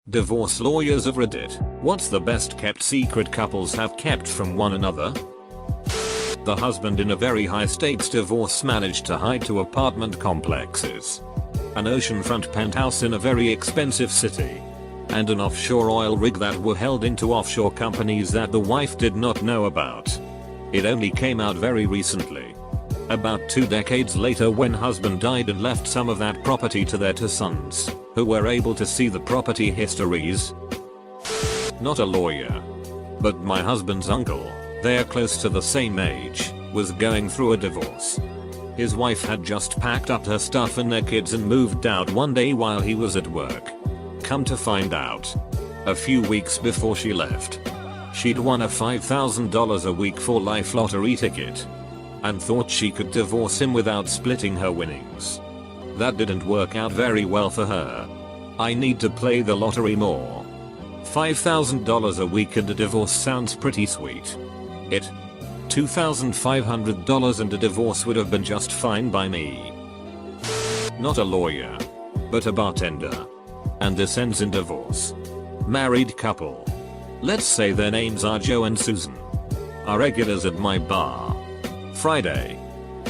Divorce lawyers of Reddit. What's the best kept secret couples have kept from one another? The husband in a very high stakes divorce managed to hide 2 apartment complexes, an oceanfront penthouse in a very expensive city, and an offshore oil rig that were held into offshore companies that the wife did not know about. It only came out very recently, about 2 decades later, when husband died and left some of that property to their 2 sons, who were able to see the property histories. Not a lawyer, but my husband's uncle, they are close to the same age, was going through a divorce. His wife had just packed up her stuff and their kids and moved out one day while he was at work. Come to find out, a few weeks before she left, she'd won a $5,000 a week for life lottery ticket, and thought she could divorce him without splitting her winnings. That didn't work out very well for her. I need to play the lottery more. $5,000 a week and a divorce sounds pretty sweet. $2,500 and a divorce would have been just fine by me. Not a lawyer, but a bartender. And this ends in divorce. Married couple. Let's say their names are Joe and Susan. Are regulars at my bar. Friday,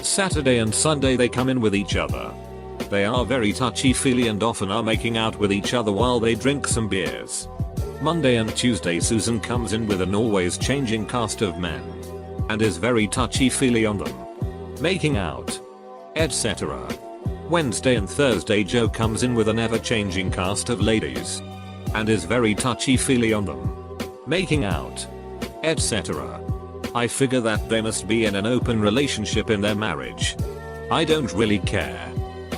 Saturday and Sunday they come in with each other. They are very touchy-feely and often are making out with each other while they drink some beers. Monday and Tuesday Susan comes in with an always changing cast of men, and is very touchy-feely on them, making out, etc. Wednesday and Thursday Joe comes in with an ever-changing cast of ladies, and is very touchy-feely on them, making out, etc. I figure that they must be in an open relationship in their marriage. I don't really care.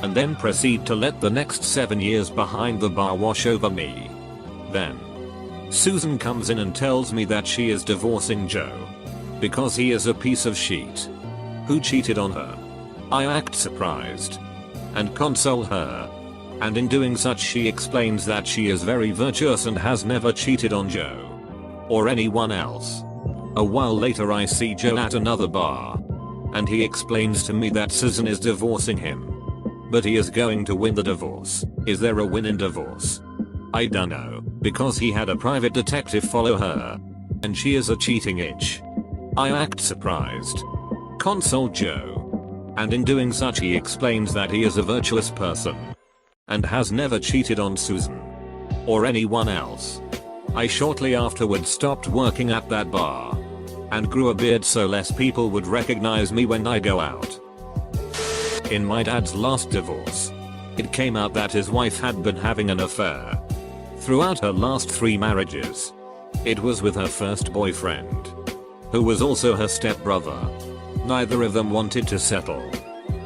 And then proceed to let the next 7 years behind the bar wash over me. Then Susan comes in and tells me that she is divorcing Joe because he is a piece of shit who cheated on her. I act surprised and console her, and in doing such she explains that she is very virtuous and has never cheated on Joe or anyone else. A while later I see Joe at another bar, and he explains to me that Susan is divorcing him, but he is going to win the divorce. Is there a win in divorce? I dunno, because he had a private detective follow her, and she is a cheating itch. I act surprised, console Joe, and in doing such he explains that he is a virtuous person and has never cheated on Susan or anyone else. I shortly afterwards stopped working at that bar and grew a beard so less people would recognize me when I go out. In my dad's last divorce, it came out that his wife had been having an affair throughout her last 3 marriages. It was with her first boyfriend, who was also her stepbrother. Neither of them wanted to settle,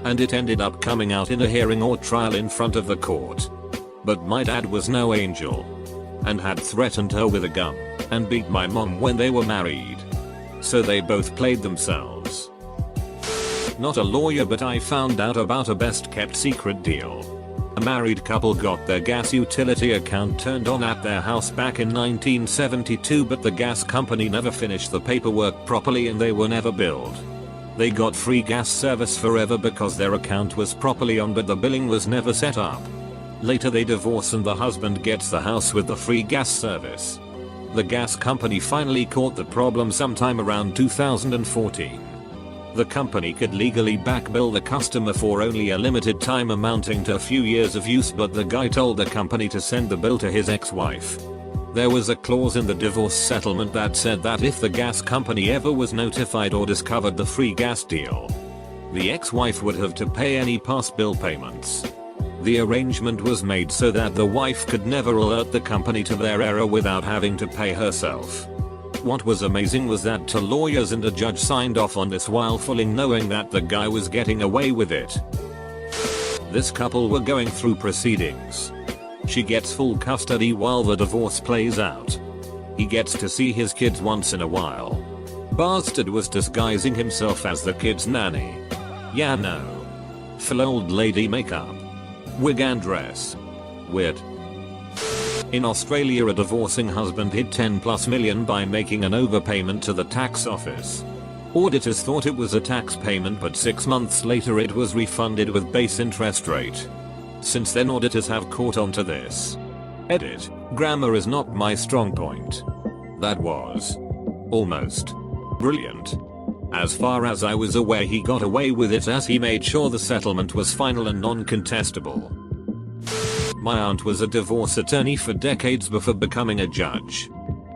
and it ended up coming out in a hearing or trial in front of the court. But my dad was no angel, and had threatened her with a gun and beat my mom when they were married. So they both played themselves. Not a lawyer, but I found out about a best kept secret deal. A married couple got their gas utility account turned on at their house back in 1972, but the gas company never finished the paperwork properly and they were never billed. They got free gas service forever because their account was properly on, but the billing was never set up. Later they divorce and the husband gets the house with the free gas service. The gas company finally caught the problem sometime around 2014. The company could legally backbill the customer for only a limited time amounting to a few years of use, but the guy told the company to send the bill to his ex-wife. There was a clause in the divorce settlement that said that if the gas company ever was notified or discovered the free gas deal, the ex-wife would have to pay any past bill payments. The arrangement was made so that the wife could never alert the company to their error without having to pay herself. What was amazing was that 2 lawyers and a judge signed off on this while fully knowing that the guy was getting away with it. This couple were going through proceedings. She gets full custody while the divorce plays out. He gets to see his kids once in a while. Bastard was disguising himself as the kid's nanny. Yeah, no. Full old lady makeup, wig and dress. Weird. In Australia, a divorcing husband hid 10+ million by making an overpayment to the tax office. Auditors thought it was a tax payment, but 6 months later it was refunded with base interest rate. Since then auditors have caught on to this. Edit. Grammar is not my strong point. That was almost brilliant. As far as I was aware, he got away with it as he made sure the settlement was final and non-contestable. My aunt was a divorce attorney for decades before becoming a judge.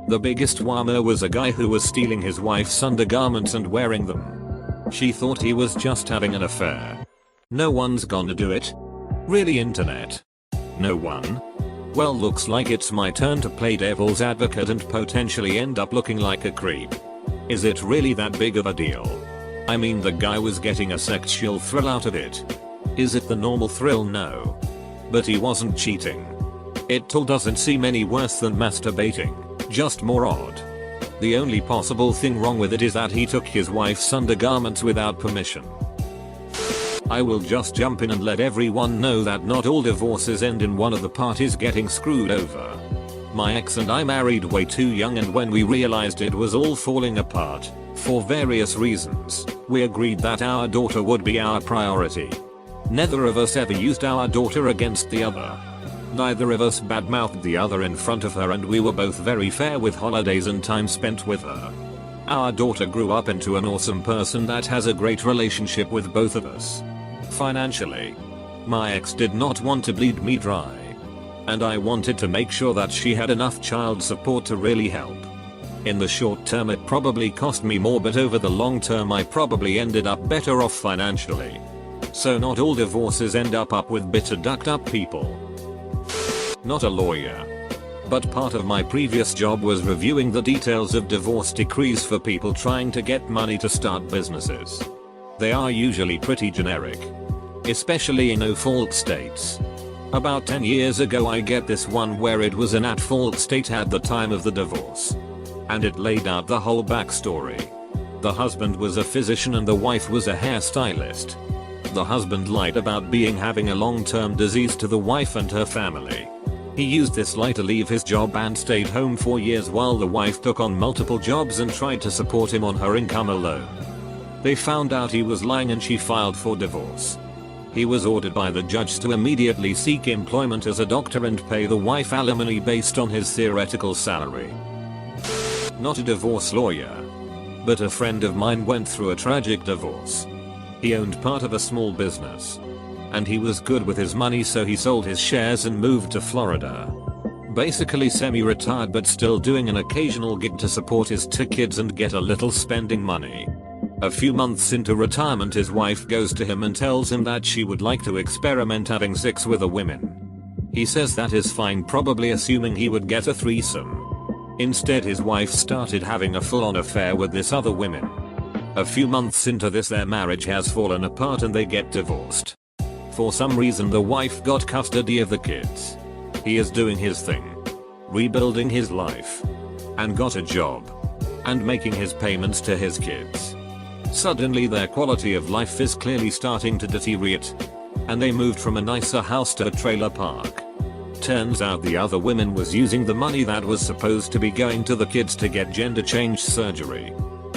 The biggest whammer was a guy who was stealing his wife's undergarments and wearing them. She thought he was just having an affair. No one's gonna do it. Really, internet? No one? Well, looks like it's my turn to play devil's advocate and potentially end up looking like a creep. Is it really that big of a deal? I mean, the guy was getting a sexual thrill out of it. Is it the normal thrill? No. But he wasn't cheating. It still doesn't seem any worse than masturbating, just more odd. The only possible thing wrong with it is that he took his wife's undergarments without permission. I will just jump in and let everyone know that not all divorces end in one of the parties getting screwed over. My ex and I married way too young, and when we realized it was all falling apart, for various reasons, we agreed that our daughter would be our priority. Neither of us ever used our daughter against the other. Neither of us badmouthed the other in front of her, and we were both very fair with holidays and time spent with her. Our daughter grew up into an awesome person that has a great relationship with both of us. Financially, my ex did not want to bleed me dry. And I wanted to make sure that she had enough child support to really help. In the short term it probably cost me more, but over the long term I probably ended up better off financially. So not all divorces end up with bitter ducked up people. Not a lawyer. But part of my previous job was reviewing the details of divorce decrees for people trying to get money to start businesses. They are usually pretty generic, especially in no-fault states. About 10 years ago I get this one where it was an at-fault state at the time of the divorce. And it laid out the whole backstory. The husband was a physician and the wife was a hairstylist. The husband lied about having a long-term disease to the wife and her family. He used this lie to leave his job and stayed home for years while the wife took on multiple jobs and tried to support him on her income alone. They found out he was lying and she filed for divorce. He was ordered by the judge to immediately seek employment as a doctor and pay the wife alimony based on his theoretical salary. Not a divorce lawyer, but a friend of mine went through a tragic divorce. He owned part of a small business, and he was good with his money, so he sold his shares and moved to Florida. Basically semi-retired, but still doing an occasional gig to support his two kids and get a little spending money. A few months into retirement his wife goes to him and tells him that she would like to experiment having sex with a woman. He says that is fine, probably assuming he would get a threesome. Instead his wife started having a full-on affair with this other woman. A few months into this their marriage has fallen apart and they get divorced. For some reason the wife got custody of the kids. He is doing his thing, rebuilding his life, and got a job, and making his payments to his kids. Suddenly their quality of life is clearly starting to deteriorate, and they moved from a nicer house to a trailer park. Turns out the other woman was using the money that was supposed to be going to the kids to get gender change surgery.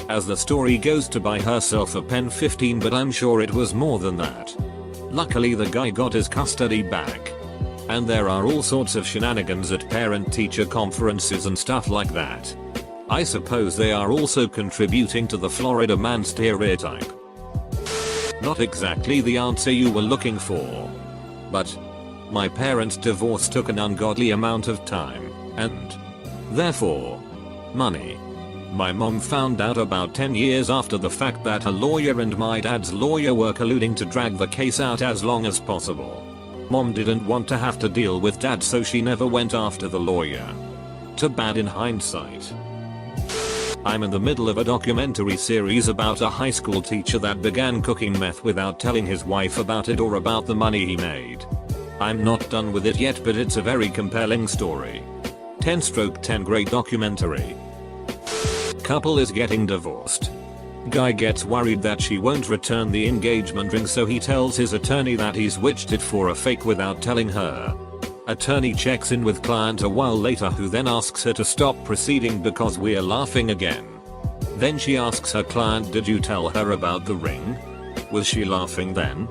As the story goes, to buy herself a pen 15, but I'm sure it was more than that. Luckily the guy got his custody back. And there are all sorts of shenanigans at parent-teacher conferences and stuff like that. I suppose they are also contributing to the Florida man stereotype. Not exactly the answer you were looking for. But my parents' divorce took an ungodly amount of time, and therefore, money. My mom found out about 10 years after the fact that her lawyer and my dad's lawyer were colluding to drag the case out as long as possible. Mom didn't want to have to deal with dad, so she never went after the lawyer. Too bad in hindsight. I'm in the middle of a documentary series about a high school teacher that began cooking meth without telling his wife about it or about the money he made. I'm not done with it yet, but it's a very compelling story. 10/10 great documentary. Couple is getting divorced. Guy gets worried that she won't return the engagement ring, so he tells his attorney that he switched it for a fake without telling her. Attorney checks in with client a while later, who then asks her to stop proceeding because we're laughing again. Then she asks her client, did you tell her about the ring? Was she laughing then?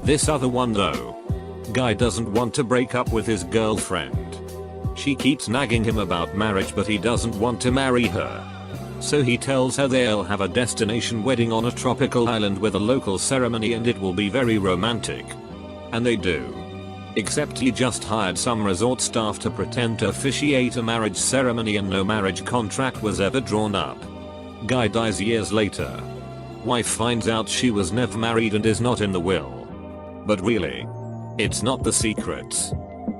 This other one though. Guy doesn't want to break up with his girlfriend. She keeps nagging him about marriage, but he doesn't want to marry her. So he tells her they'll have a destination wedding on a tropical island with a local ceremony and it will be very romantic. And they do. Except he just hired some resort staff to pretend to officiate a marriage ceremony and no marriage contract was ever drawn up. Guy dies years later. Wife finds out she was never married and is not in the will. But really, it's not the secrets.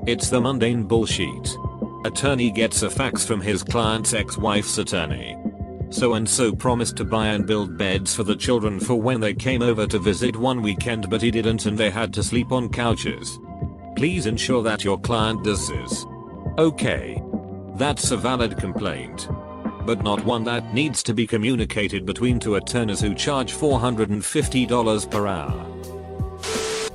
It's the mundane bullshit. Attorney gets a fax from his client's ex-wife's attorney. So and so promised to buy and build beds for the children for when they came over to visit one weekend, but he didn't and they had to sleep on couches. Please ensure that your client does this. Okay. That's a valid complaint. But not one that needs to be communicated between two attorneys who charge $450 per hour.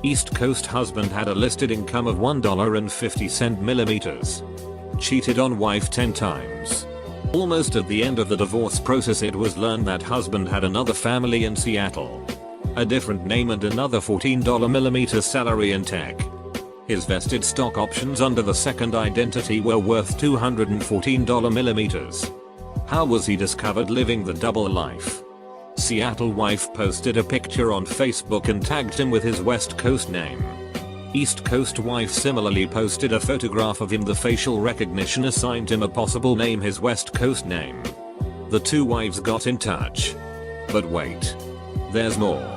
East Coast husband had a listed income of $1.50 Cheated on wife 10 times. Almost at the end of the divorce process, it was learned that husband had another family in Seattle. A different name and another $14 salary in tech. His vested stock options under the second identity were worth $214. How was he discovered living the double life? Seattle wife posted a picture on Facebook and tagged him with his West Coast name. East Coast wife similarly posted a photograph of him. The facial recognition assigned him a possible name, his West Coast name. The two wives got in touch. But wait. There's more.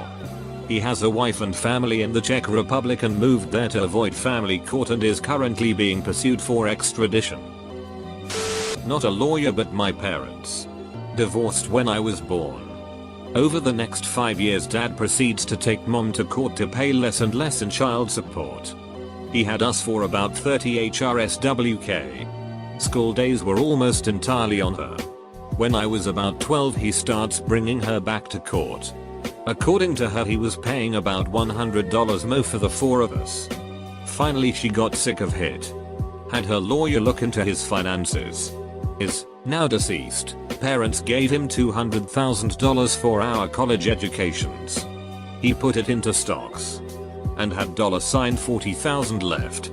He has a wife and family in the Czech Republic and moved there to avoid family court and is currently being pursued for extradition. Not a lawyer, but my parents. Divorced when I was born. Over the next 5 years, dad proceeds to take mom to court to pay less and less in child support. He had us for about 30 HRSWK. School days were almost entirely on her. When I was about 12, he starts bringing her back to court. According to her, he was paying about $100 more for the 4 of us. Finally, she got sick of it. Had her lawyer look into his finances. His, now deceased, parents gave him $200,000 for our college educations. He put it into stocks. And had $40,000 left.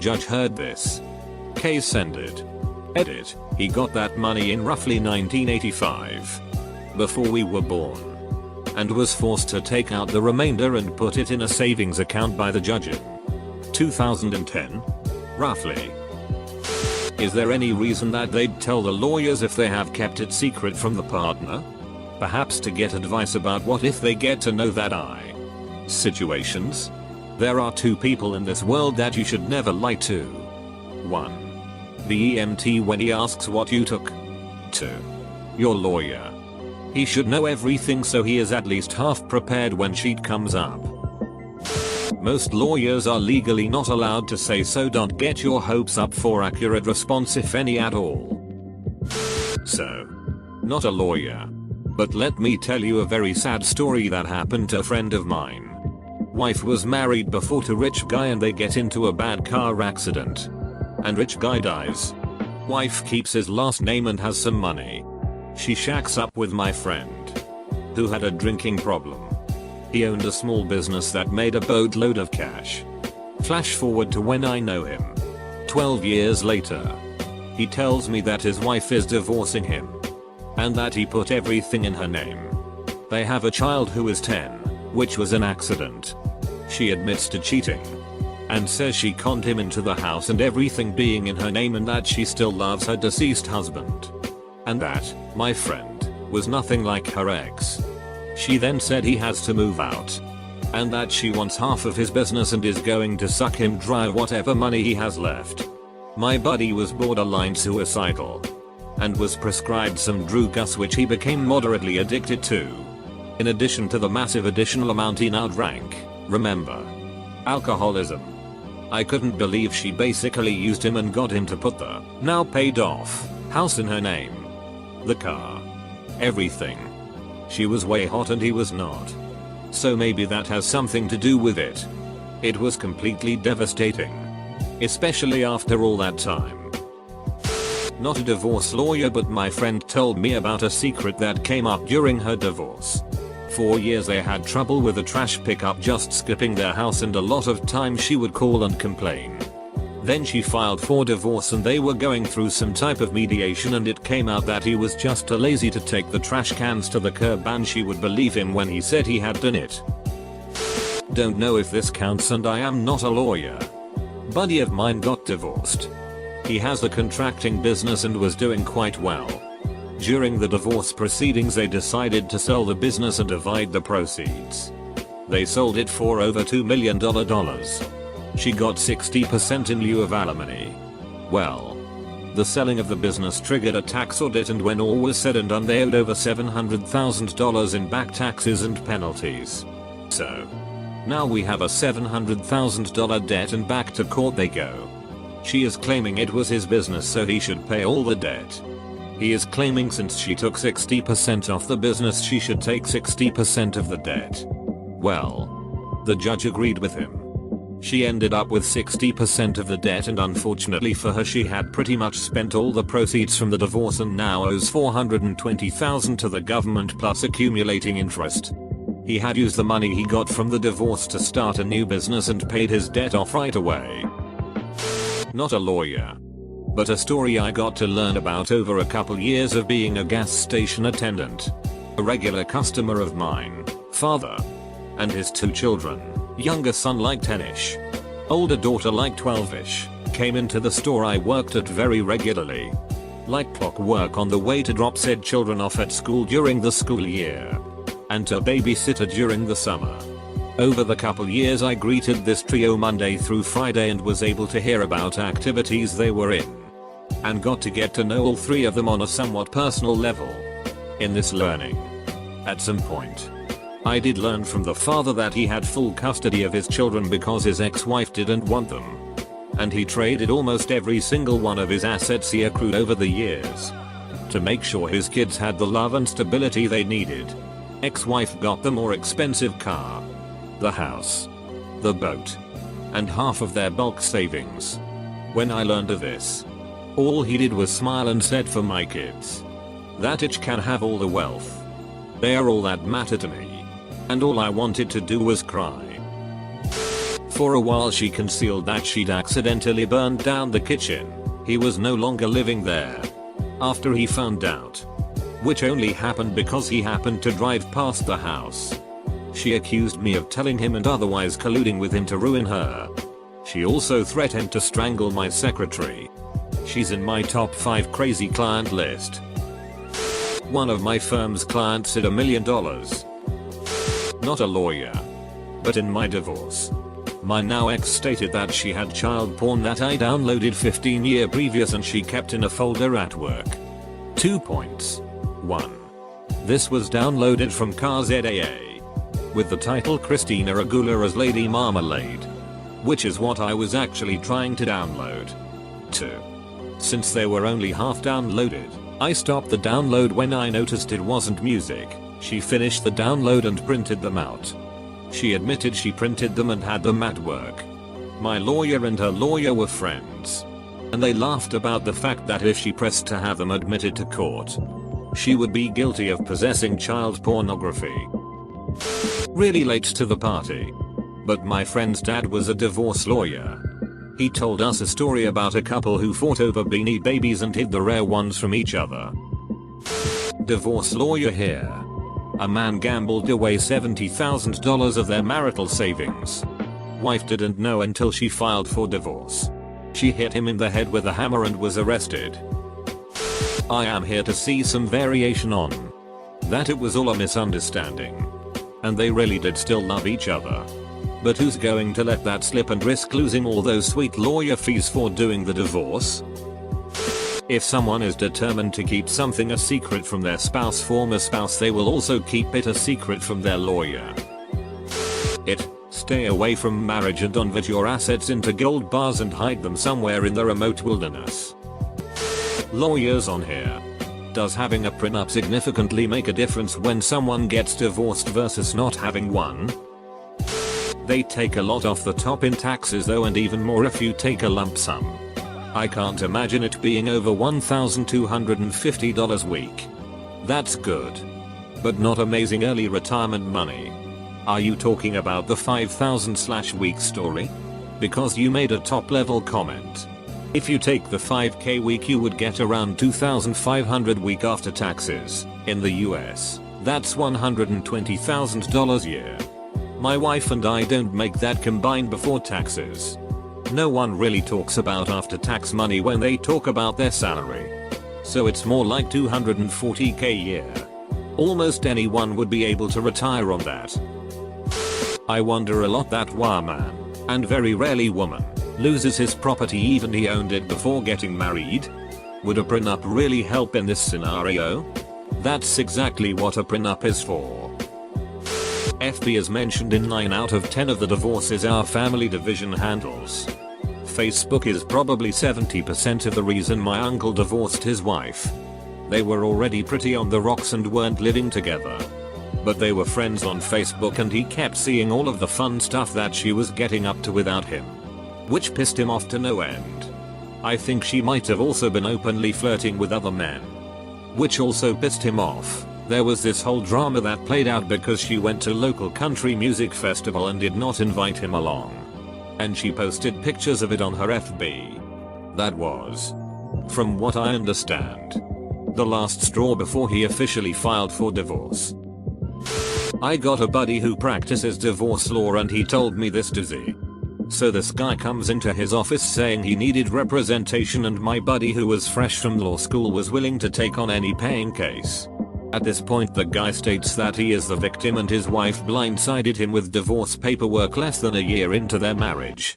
Judge heard this. Case ended. Edit, he got that money in roughly 1985. Before we were born. And was forced to take out the remainder and put it in a savings account by the judge in 2010. Roughly. Is there any reason that they'd tell the lawyers if they have kept it secret from the partner? Perhaps to get advice about what if they get to know that situations? There are 2 people in this world that you should never lie to. 1. The EMT when he asks what you took. 2. Your lawyer. He should know everything so he is at least half prepared when shit comes up. Most lawyers are legally not allowed to say so. Don't get your hopes up for accurate response, if any at all. So, not a lawyer. But let me tell you a very sad story that happened to a friend of mine. Wife was married before to rich guy and they get into a bad car accident. And rich guy dies. Wife keeps his last name and has some money. She shacks up with my friend, who had a drinking problem. He owned a small business that made a boatload of cash. Flash forward to when I know him. 12 years later. He tells me that his wife is divorcing him. And that he put everything in her name. They have a child who is 10, which was an accident. She admits to cheating. And says she conned him into the house and everything being in her name, and that she still loves her deceased husband. And that, my friend, was nothing like her ex. She then said he has to move out. And that she wants half of his business and is going to suck him dry whatever money he has left. My buddy was borderline suicidal. And was prescribed some drugs which he became moderately addicted to. In addition to the massive additional amount he now drank, remember. Alcoholism. I couldn't believe she basically used him and got him to put the, now paid off, house in her name. The car. Everything. She was way hot and he was not. So maybe that has something to do with it. It was completely devastating. Especially after all that time. Not a divorce lawyer, but my friend told me about a secret that came up during her divorce. 4 years they had trouble with a trash pickup just skipping their house, and a lot of times she would call and complain. Then she filed for divorce and they were going through some type of mediation, and it came out that he was just too lazy to take the trash cans to the curb and she would believe him when he said he had done it. Don't know if this counts and I am not a lawyer. Buddy of mine got divorced. He has a contracting business and was doing quite well. During the divorce proceedings they decided to sell the business and divide the proceeds. They sold it for over $2 million. She got 60% in lieu of alimony. Well, the selling of the business triggered a tax audit, and when all was said and done they owed over $700,000 in back taxes and penalties. So now we have a $700,000 debt and back to court they go. She is claiming it was his business so he should pay all the debt. He is claiming since she took 60% off the business she should take 60% of the debt. Well, the judge agreed with him. She ended up with 60% of the debt, and unfortunately for her she had pretty much spent all the proceeds from the divorce and now owes $420,000 to the government plus accumulating interest. He had used the money he got from the divorce to start a new business and paid his debt off right away. Not a lawyer, but a story I got to learn about over a couple years of being a gas station attendant. A regular customer of mine, father, and his 2 children, younger son like 10ish, older daughter like 12ish, came into the store I worked at very regularly. Like clockwork on the way to drop said children off at school during the school year, and to babysitter during the summer. Over the couple years I greeted this trio Monday through Friday and was able to hear about activities they were in, and got to get to know all 3 of them on a somewhat personal level. In this learning, at some point, I did learn from the father that he had full custody of his children because his ex-wife didn't want them, and he traded almost every single one of his assets he accrued over the years to make sure his kids had the love and stability they needed. Ex-wife got the more expensive car, the house, the boat, and half of their bulk savings. When I learned of this, all he did was smile and said, "For my kids, that itch can have all the wealth. They are all that matter to me." And all I wanted to do was cry. For a while she concealed that she'd accidentally burned down the kitchen. He was no longer living there after he found out, which only happened because he happened to drive past the house. She accused me of telling him and otherwise colluding with him to ruin her. She also threatened to strangle my secretary. She's in my top 5 crazy client list. One of my firm's clients hid $1 million. Not a lawyer, but in my divorce, my now ex stated that she had child porn that I downloaded 15 years previous and she kept in a folder at work. 2 points. 1. This was downloaded from CarZAA, with the title Christina Aguilera as Lady Marmalade, which is what I was actually trying to download. 2. Since they were only half downloaded, I stopped the download when I noticed it wasn't music. She finished the download and printed them out. She admitted she printed them and had them at work. My lawyer and her lawyer were friends, and they laughed about the fact that if she pressed to have them admitted to court, she would be guilty of possessing child pornography. Really late to the party, but my friend's dad was a divorce lawyer. He told us a story about a couple who fought over Beanie Babies and hid the rare ones from each other. Divorce lawyer here. A man gambled away $70,000 of their marital savings. Wife didn't know until she filed for divorce. She hit him in the head with a hammer and was arrested. I am here to see some variation on that. It was all a misunderstanding, and they really did still love each other. But who's going to let that slip and risk losing all those sweet lawyer fees for doing the divorce? If someone is determined to keep something a secret from their former spouse, they will also keep it a secret from their lawyer. Stay away from marriage and convert your assets into gold bars and hide them somewhere in the remote wilderness. Lawyers on here. Does having a prenup significantly make a difference when someone gets divorced versus not having one? They take a lot off the top in taxes though, and even more if you take a lump sum. I can't imagine it being over $1,250 a week. That's good, but not amazing early retirement money. Are you talking about the 5,000/week story? because you made a top level comment. If you take the 5k week you would get around $2,500 week after taxes. In the US, that's $120,000 year. My wife and I don't make that combined before taxes. No one really talks about after tax money when they talk about their salary. So it's more like $240k a year. Almost anyone would be able to retire on that. I wonder a lot that why man, and very rarely woman, loses his property even he owned it before getting married. Would a prenup really help in this scenario? That's exactly what a prenup is for. FB is mentioned in 9 out of 10 of the divorces our family division handles. Facebook is probably 70% of the reason my uncle divorced his wife. They were already pretty on the rocks and weren't living together. But they were friends on Facebook and he kept seeing all of the fun stuff that she was getting up to without him. Which pissed him off to no end. I think she might have also been openly flirting with other men. Which also pissed him off. There was this whole drama that played out because she went to local country music festival and did not invite him along. And she posted pictures of it on her FB. That was, from what I understand, the last straw before he officially filed for divorce. I got a buddy who practices divorce law and he told me this doozy. So this guy comes into his office saying he needed representation and my buddy who was fresh from law school was willing to take on any paying case. At this point the guy states that he is the victim and his wife blindsided him with divorce paperwork less than a year into their marriage.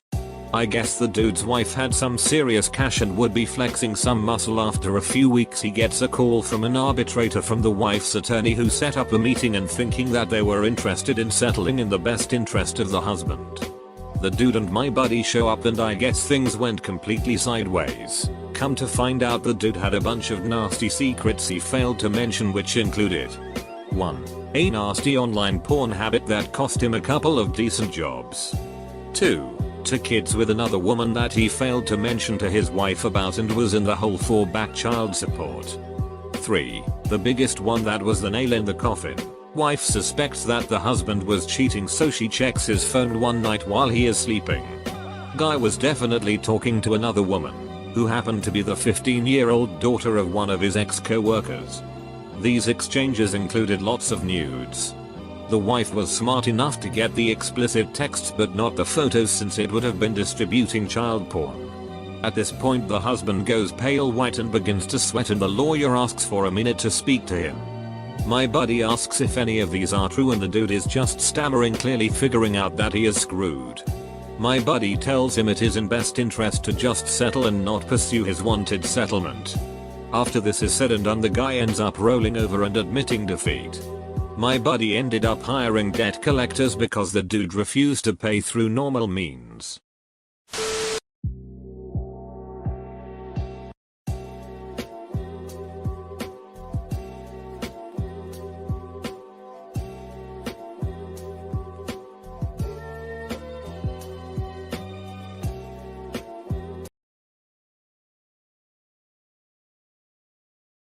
I guess the dude's wife had some serious cash and would be flexing some muscle. After a few weeks he gets a call from an arbitrator from the wife's attorney who set up a meeting and thinking that they were interested in settling in the best interest of the husband. The dude and my buddy show up and I guess things went completely sideways. Come to find out the dude had a bunch of nasty secrets he failed to mention, which included 1. A nasty online porn habit that cost him a couple of decent jobs. 2. To kids with another woman that he failed to mention to his wife about and was in the hole for back child support. 3. The biggest one that was the nail in the coffin. Wife suspects that the husband was cheating so she checks his phone one night while he is sleeping. Guy was definitely talking to another woman, who happened to be the 15-year-old daughter of one of his ex-co-workers. These exchanges included lots of nudes. The wife was smart enough to get the explicit texts but not the photos since it would have been distributing child porn. At this point the husband goes pale white and begins to sweat and the lawyer asks for a minute to speak to him. My buddy asks if any of these are true and the dude is just stammering, clearly figuring out that he is screwed. My buddy tells him it is in best interest to just settle and not pursue his wanted settlement. After this is said and done the guy ends up rolling over and admitting defeat. My buddy ended up hiring debt collectors because the dude refused to pay through normal means.